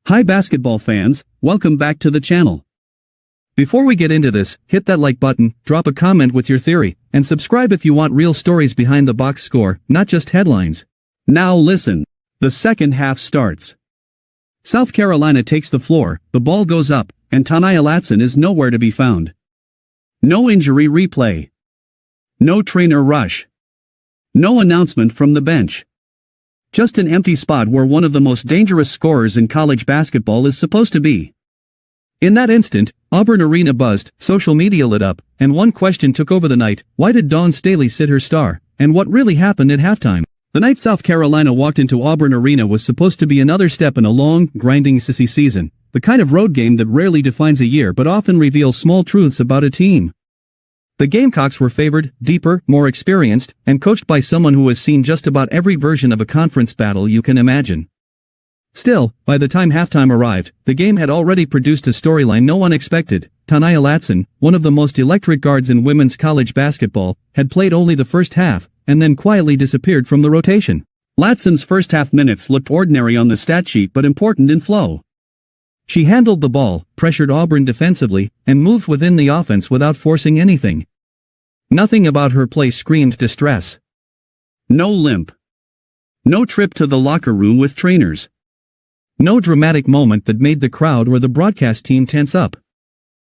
Hi basketball fans, welcome back to the channel. Before we get into this, hit that like button, drop a comment with your theory, and subscribe if you want real stories behind the box score, not just headlines. Now listen. The second half starts. South Carolina takes the floor, the ball goes up, and Latson is nowhere to be found. No injury replay. No trainer rush. No announcement from the bench. Just an empty spot where one of the most dangerous scorers in college basketball is supposed to be. In that instant, Auburn Arena buzzed, social media lit up, and one question took over the night: why did Dawn Staley sit her star, and what really happened at halftime? The night South Carolina walked into Auburn Arena was supposed to be another step in a long, grinding sissy season, the kind of road game that rarely defines a year but often reveals small truths about a team. The Gamecocks were favored, deeper, more experienced, and coached by someone who has seen just about every version of a conference battle you can imagine. Still, by the time halftime arrived, the game had already produced a storyline no one expected. Latson, one of the most electric guards in women's college basketball, had played only the first half, and then quietly disappeared from the rotation. Latson's first half minutes looked ordinary on the stat sheet but important in flow. She handled the ball, pressured Auburn defensively, and moved within the offense without forcing anything. Nothing about her play screamed distress. No limp. No trip to the locker room with trainers. No dramatic moment that made the crowd or the broadcast team tense up.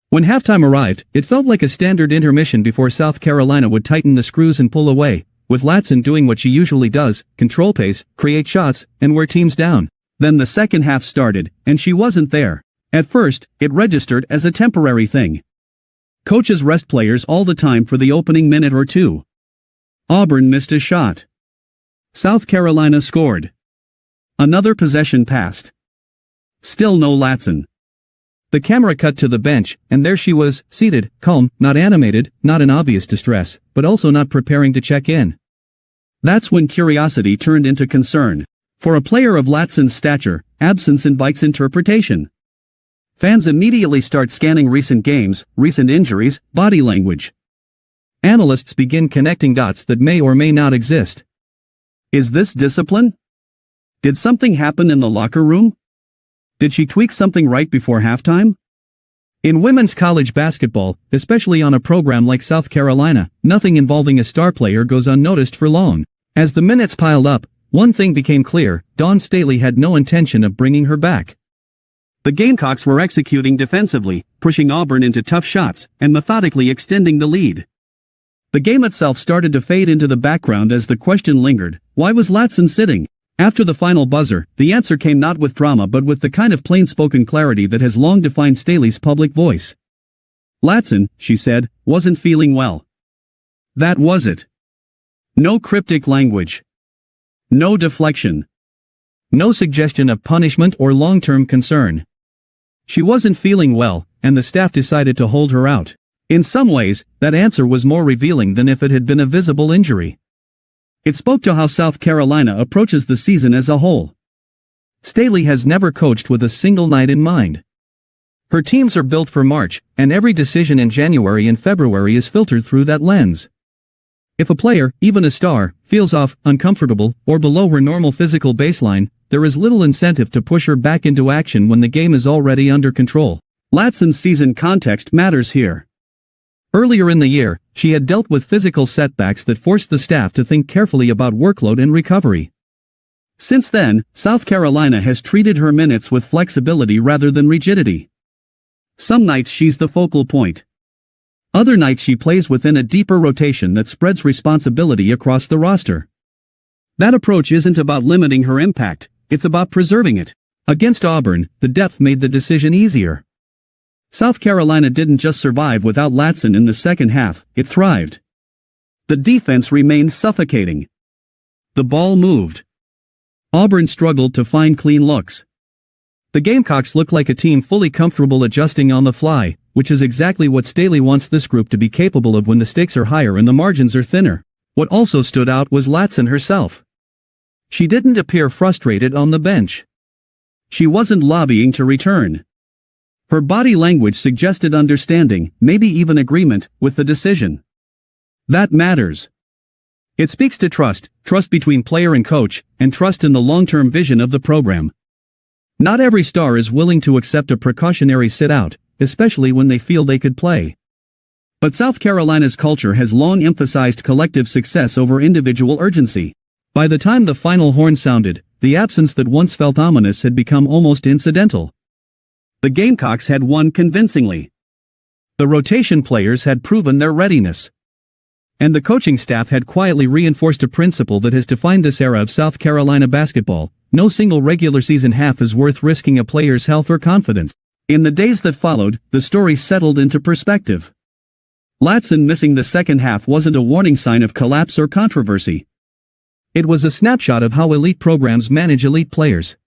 When halftime arrived, it felt like a standard intermission before South Carolina would tighten the screws and pull away, with Latson doing what she usually does: control pace, create shots, and wear teams down. Then the second half started, and she wasn't there. At first, it registered as a temporary thing. Coaches rest players all the time for the opening minute or two. Auburn missed a shot. South Carolina scored. Another possession passed. Still no Latson. The camera cut to the bench, and there she was, seated, calm, not animated, not in obvious distress, but also not preparing to check in. That's when curiosity turned into concern. For a player of Latson's stature, absence invites interpretation. Fans immediately start scanning recent games, recent injuries, body language. Analysts begin connecting dots that may or may not exist. Is this discipline? Did something happen in the locker room? Did she tweak something right before halftime? In women's college basketball, especially on a program like South Carolina, nothing involving a star player goes unnoticed for long. As the minutes piled up, one thing became clear: Dawn Staley had no intention of bringing her back. The Gamecocks were executing defensively, pushing Auburn into tough shots, and methodically extending the lead. The game itself started to fade into the background as the question lingered: why was Latson sitting? After the final buzzer, the answer came not with drama but with the kind of plain-spoken clarity that has long defined Staley's public voice. Latson, she said, wasn't feeling well. That was it. No cryptic language. No deflection. No suggestion of punishment or long-term concern. She wasn't feeling well, and the staff decided to hold her out. In some ways, that answer was more revealing than if it had been a visible injury. It spoke to how South Carolina approaches the season as a whole. Staley has never coached with a single night in mind. Her teams are built for March, and every decision in January and February is filtered through that lens. If a player, even a star, feels off, uncomfortable, or below her normal physical baseline, there is little incentive to push her back into action when the game is already under control. Latson's season context matters here. Earlier in the year, she had dealt with physical setbacks that forced the staff to think carefully about workload and recovery. Since then, South Carolina has treated her minutes with flexibility rather than rigidity. Some nights she's the focal point. Other nights she plays within a deeper rotation that spreads responsibility across the roster. That approach isn't about limiting her impact, it's about preserving it. Against Auburn, the depth made the decision easier. South Carolina didn't just survive without Latson in the second half, it thrived. The defense remained suffocating. The ball moved. Auburn struggled to find clean looks. The Gamecocks looked like a team fully comfortable adjusting on the fly, which is exactly what Staley wants this group to be capable of when the stakes are higher and the margins are thinner. What also stood out was Latson herself. She didn't appear frustrated on the bench. She wasn't lobbying to return. Her body language suggested understanding, maybe even agreement, with the decision. That matters. It speaks to trust between player and coach, and trust in the long-term vision of the program. Not every star is willing to accept a precautionary sit-out, especially when they feel they could play. But South Carolina's culture has long emphasized collective success over individual urgency. By the time the final horn sounded, the absence that once felt ominous had become almost incidental. The Gamecocks had won convincingly. The rotation players had proven their readiness. And the coaching staff had quietly reinforced a principle that has defined this era of South Carolina basketball: no single regular season half is worth risking a player's health or confidence. In the days that followed, the story settled into perspective. Latson missing the second half wasn't a warning sign of collapse or controversy. It was a snapshot of how elite programs manage elite players.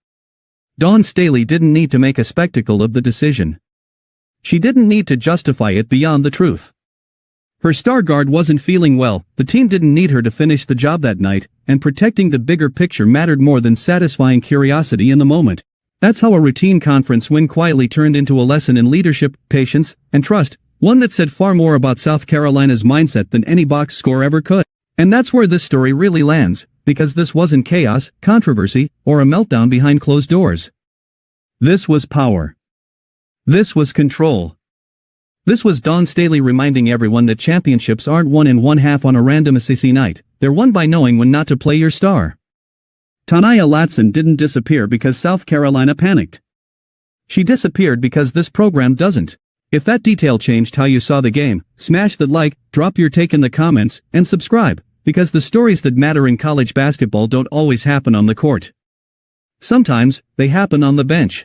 Dawn Staley didn't need to make a spectacle of the decision. She didn't need to justify it beyond the truth. Her star guard wasn't feeling well, the team didn't need her to finish the job that night, and protecting the bigger picture mattered more than satisfying curiosity in the moment. That's how a routine conference win quietly turned into a lesson in leadership, patience, and trust, one that said far more about South Carolina's mindset than any box score ever could. And that's where this story really lands, because this wasn't chaos, controversy, or a meltdown behind closed doors. This was power. This was control. This was Dawn Staley reminding everyone that championships aren't won in one half on a random SEC night, they're won by knowing when not to play your star. Tanya Latson didn't disappear because South Carolina panicked. She disappeared because this program doesn't. If that detail changed how you saw the game, smash that like, drop your take in the comments, and subscribe, because the stories that matter in college basketball don't always happen on the court. Sometimes, they happen on the bench.